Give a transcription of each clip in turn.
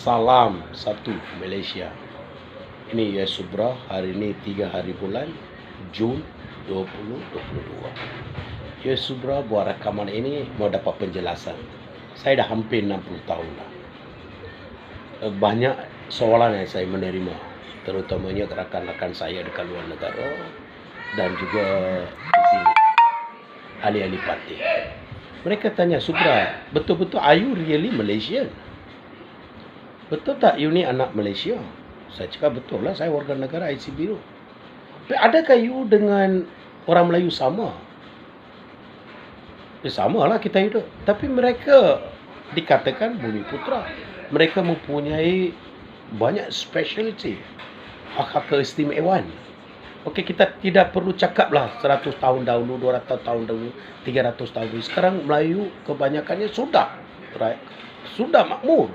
Salam satu Malaysia. Ini ya Subra, hari ini 3 hari bulan Jun 2022. Ya Subra buat rakaman ini mau dapat penjelasan. Saya dah hampir 60 tahun dah. Banyak soalan yang saya menerima, terutamanya rakan-rakan saya dekat luar negara dan juga di sini ahli-ahli parti. Mereka tanya, Subra, betul-betul are you really Malaysian? Betul tak you ni anak Malaysia? Saya cakap betul lah, saya warga negara IC Biru. Tapi adakah you dengan orang Melayu sama? Sama lah kita hidup. Tapi mereka dikatakan bumi putra. Mereka mempunyai banyak specialty, hak keistimewaan. Okey, kita tidak perlu cakap lah 100 tahun dahulu, 200 tahun dahulu, 300 tahun dahulu. Sekarang Melayu kebanyakannya sudah makmur,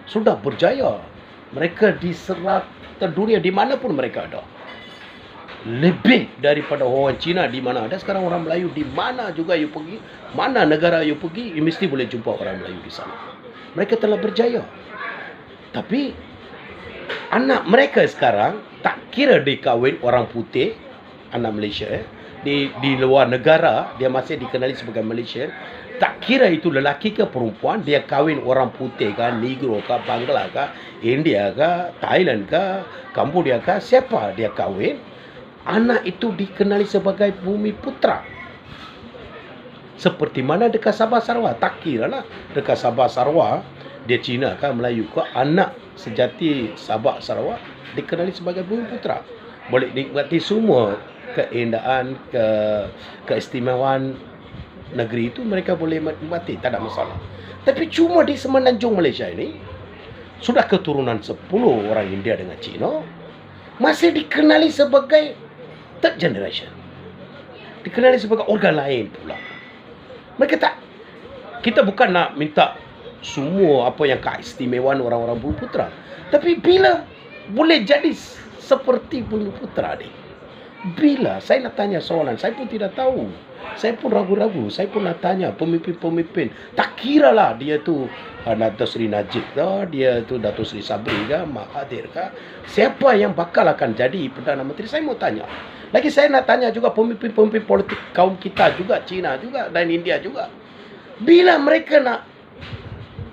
sudah berjaya. Mereka diserang dunia di mana pun mereka ada. Lebih daripada orang Cina di mana ada. Sekarang orang Melayu di mana juga you pergi, mana negara you pergi, you mesti boleh jumpa orang Melayu di sana. Mereka telah berjaya. Tapi anak mereka sekarang tak kira dia kahwin orang putih, anak Malaysia di luar negara dia masih dikenali sebagai Malaysia. Tak kira itu lelaki ke perempuan, dia kahwin orang putih ke, Negro ke, Bangla ke, India ke, Thailand ke, Cambodia ke, siapa dia kahwin, anak itu dikenali sebagai bumi putra. Seperti mana dekat Sabah Sarawak, tak kira lah dekat Sabah Sarawak dia Cina ke, Melayu ke, anak sejati Sabah Sarawak dikenali sebagai bumi putra. Boleh nikmati semua keindahan, keistimewaan negeri itu, mereka boleh nikmati, tak ada masalah. Tapi cuma di semenanjung Malaysia ini sudah keturunan 10 orang India dengan Cina masih dikenali sebagai third generation, dikenali sebagai organ lain pula. Mereka tak, kita bukan nak minta semua apa yang keistimewaan orang-orang bumi putra, tapi bila boleh jadi seperti bumi putra ni, bila saya nak tanya soalan, saya pun tidak tahu. Saya pun ragu-ragu. Saya pun nak tanya pemimpin-pemimpin. Tak kira lah dia tu Dato' Seri Najib ke, dia tu Dato' Seri Sabri ke, Mahathir ke, siapa yang bakal akan jadi Perdana Menteri, saya mau tanya. Lagi saya nak tanya juga pemimpin-pemimpin politik kaum kita juga, Cina juga dan India juga. Bila mereka nak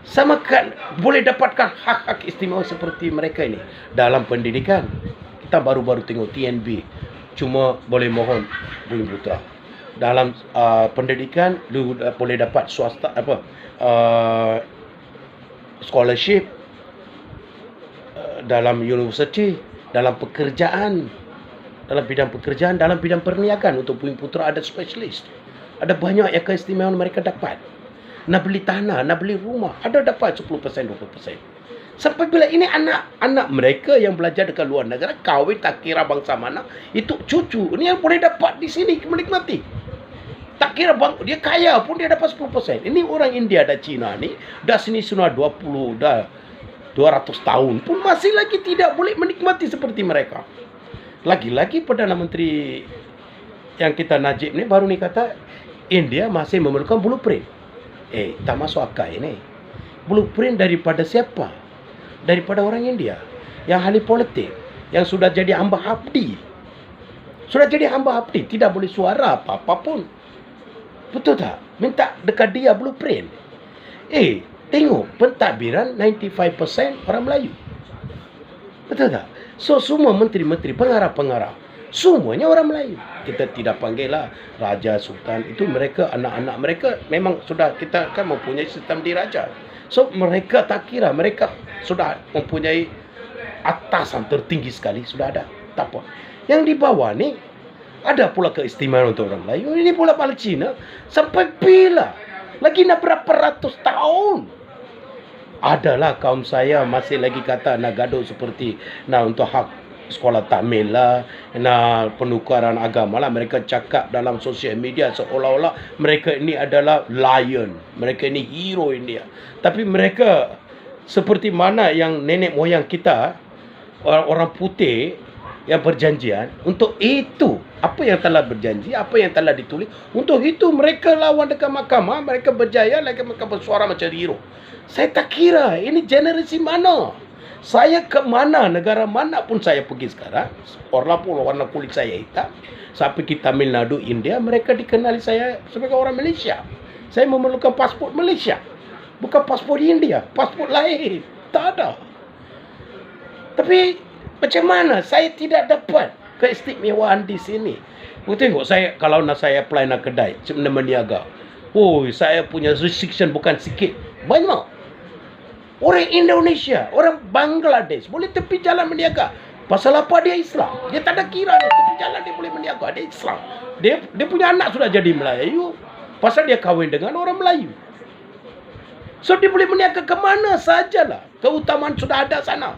samakan, boleh dapatkan hak-hak istimewa seperti mereka ini dalam pendidikan. Kita baru-baru tengok TNB cuma boleh mohon bumi putra. Dalam pendidikan lu boleh dapat swasta scholarship, dalam universiti, dalam pekerjaan, dalam bidang pekerjaan, dalam bidang perniagaan untuk bumi putra ada specialist. Ada banyak yang keistimewaan mereka dapat. Nak beli tanah, nak beli rumah, ada dapat 10%, 20%. Sampai bila ini anak-anak mereka yang belajar dekat luar negara, kahwin tak kira bangsa mana, itu cucu ini yang boleh dapat di sini menikmati. Tak kira dia kaya pun dia dapat 10%. Ini orang India dan Cina ni dah sini sudah 20, dah 200 tahun pun masih lagi tidak boleh menikmati seperti mereka. Lagi-lagi Perdana Menteri yang kita Najib ni baru ni kata India masih memerlukan blueprint. Tak masuk akal ini. Blueprint daripada siapa? Daripada orang India yang ahli politik, yang sudah jadi hamba abdi. Sudah jadi hamba abdi, tidak boleh suara apa-apa pun. Betul tak? Minta dekat dia blueprint. Tengok pentadbiran 95% orang Melayu. Betul tak? So semua menteri-menteri, pengarah-pengarah, semuanya orang Melayu. Kita tidak panggil lah Raja, Sultan. Itu mereka, anak-anak mereka memang sudah, kita kan mempunyai sistem diraja. So mereka tak kira, mereka sudah mempunyai atasan tertinggi sekali, sudah ada. Tak apa. Yang di bawah ni ada pula keistimewaan untuk orang Melayu. Ini pula Palestina. Sampai bila? Lagi nak berapa ratus tahun? Adalah kaum saya masih lagi kata nak gaduh seperti nak untuk hak sekolah takmil lah, nak penukaran agama lah. Mereka cakap dalam sosial media seolah-olah mereka ini adalah lion, mereka ini hero India. Tapi mereka seperti mana yang nenek moyang kita, orang putih yang perjanjian, untuk itu apa yang telah berjanji, apa yang telah ditulis, untuk itu mereka lawan dekat mahkamah, mereka berjaya, mereka bersuara macam hero. Saya tak kira ini generasi mana, saya ke mana, negara mana pun saya pergi sekarang, walaupun warna kulit saya hitam, saya pergi Tamil Nadu, India, mereka dikenali saya sebagai orang Malaysia. Saya memerlukan pasport Malaysia, bukan pasport India, pasport lain, tak ada. Tapi macam mana saya tidak dapat keistimewaan di sini? Tengok saya, kalau nak saya apply nak kedai nak meniaga, saya punya restriction bukan sikit, banyak. Orang Indonesia, orang Bangladesh boleh tepi jalan meniaga. Pasal apa? Dia Islam. Dia tak ada kira dia tepi jalan dia boleh meniaga. Dia Islam. Dia punya anak sudah jadi Melayu. Pasal dia kahwin dengan orang Melayu. So dia boleh meniaga ke mana sajalah. Keutamaan sudah ada sana.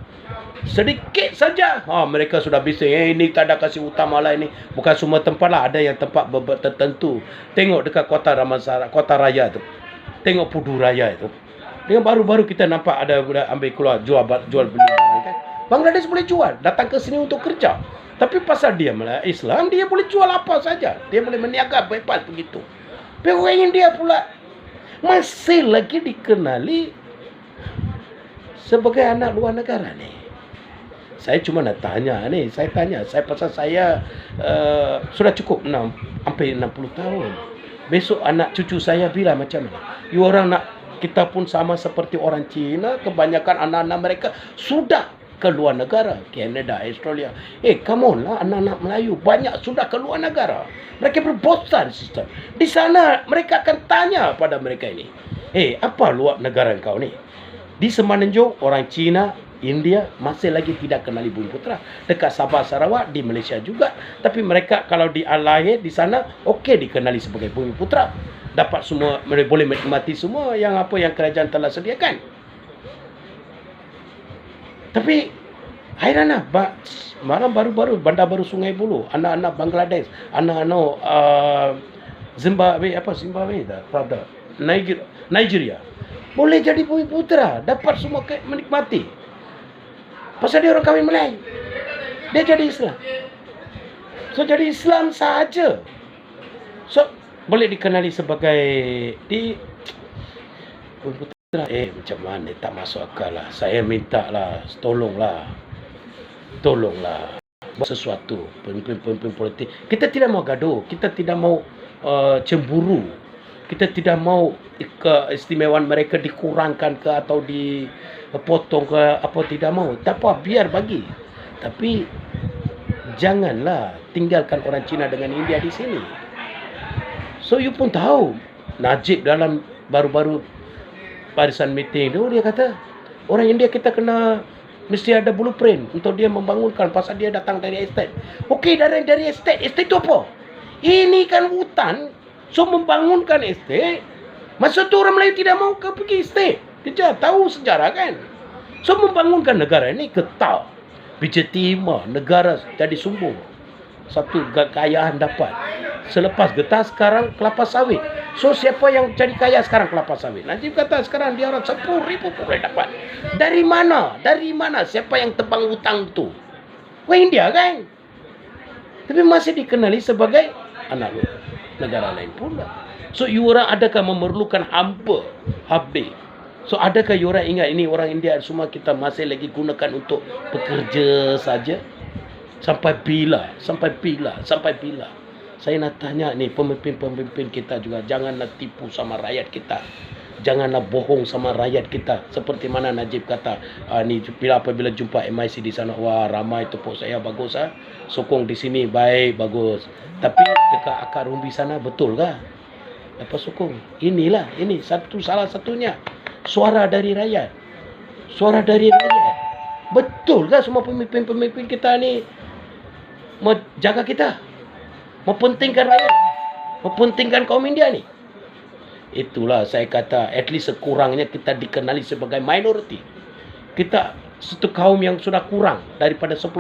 Sedikit saja mereka sudah bising, ini tak ada kasih utama lah, ini bukan semua tempat lah, ada yang tempat tertentu. Tengok dekat kota Damansara, kota raya tu, tengok Pudu Raya itu, dengan baru-baru kita nampak ada ambil keluar jual beli barang kan. Bangladesh boleh jual, datang ke sini untuk kerja, tapi pasal dia Islam, dia boleh jual apa saja, dia boleh meniaga bebas begitu. Tapi orang India pula masih lagi dikenali sebagai anak luar negara ni. Saya cuma nak tanya ni, saya pasal saya sudah cukup hampir 60 tahun. Besok anak cucu saya bila macam mana? You orang nak kita pun sama seperti orang Cina, kebanyakan anak-anak mereka sudah ke luar negara, Canada, Australia. Come on lah, anak-anak Melayu banyak sudah ke luar negara. Mereka berbosan sistem. Di sana mereka akan tanya pada mereka ini, apa luar negara kau ni? Di Semenanjung orang Cina, India masih lagi tidak kenali Bumiputera. Dekat Sabah, Sarawak, di Malaysia juga. Tapi mereka kalau di lahir di sana, okey dikenali sebagai Bumiputera. Dapat semua, mereka boleh menikmati semua yang apa yang kerajaan telah sediakan. Tapi hairanlah, malam baru-baru bandar baru Sungai Buloh, anak-anak Bangladesh, anak-anak Zimbabwe tak? Nigeria. Boleh jadi Bumiputera, dapat semua menikmati. Pasal dia orang kahwin Melayu, dia jadi Islam. So jadi Islam sahaja. So boleh dikenali sebagai Bumiputera. Macam mana, tak masuk akal lah. Saya minta lah, tolonglah buat sesuatu. Pemimpin politik, kita tidak mau gaduh, kita tidak mau cemburu, kita tidak mau keistimewaan mereka dikurangkan ke atau dipotong ke apa, tidak mau. Tak apa, biar bagi. Tapi janganlah tinggalkan orang Cina dengan India di sini. So you pun tahu, Najib dalam baru-baru barisan meeting tu, dia kata orang India kita kena mesti ada blueprint untuk dia membangunkan, pasal dia datang dari estate. Okey, dari estate tu apa? Ini kan hutan. So membangunkan estate, masa tu orang Melayu tidak mau pergi estate. Dia tahu sejarah kan. So membangunkan negara ini getah, bija timah, negara jadi sumbung. Satu kekayaan dapat. Selepas getah sekarang kelapa sawit. So siapa yang jadi kaya sekarang kelapa sawit? Najib kata sekarang dia orang 10,000 boleh dapat. Dari mana? Siapa yang tebang hutang tu? India kan? Tapi masih dikenali sebagai anak luar negara lain pula. So you orang adakah memerlukan hampa habis? So adakah you orang ingat ini orang India semua kita masih lagi gunakan untuk bekerja saja? Sampai bila? Saya nak tanya ni pemimpin-pemimpin kita juga, janganlah tipu sama rakyat kita. Janganlah bohong sama rakyat kita. Seperti mana Najib kata, ni apabila jumpa MIC di sana, wah ramai tepuk saya, bagus ah. Sokong di sini baik, bagus. Tapi dekat akar umbi sana betul kah? Apa sokong? Ini salah satunya. Suara dari rakyat. Betul kah semua pemimpin-pemimpin kita ni mau jaga kita? Mau pentingkan rakyat? Mau pentingkan kaum India ni? Itulah saya kata, at least sekurangnya kita dikenali sebagai minority. Kita satu kaum yang sudah kurang daripada 10%.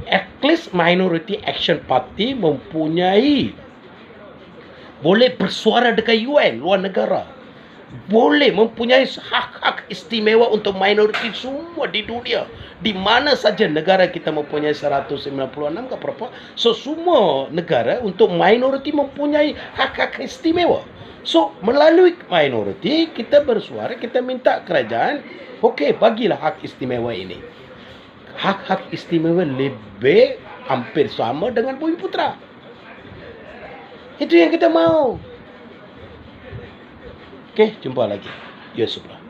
At least Minority Action Party mempunyai, boleh bersuara dekat UN, luar negara. boleh mempunyai hak-hak istimewa untuk minoriti semua di dunia. Di mana saja negara kita mempunyai 196 ke berapa. So semua negara untuk minoriti mempunyai hak-hak istimewa. So melalui minoriti kita bersuara, kita minta kerajaan, okey, bagilah hak istimewa ini. Hak-hak istimewa lebih hampir sama dengan Bumiputera. Itu yang kita mau. Okey, jumpa lagi. Ya, Subhanallah.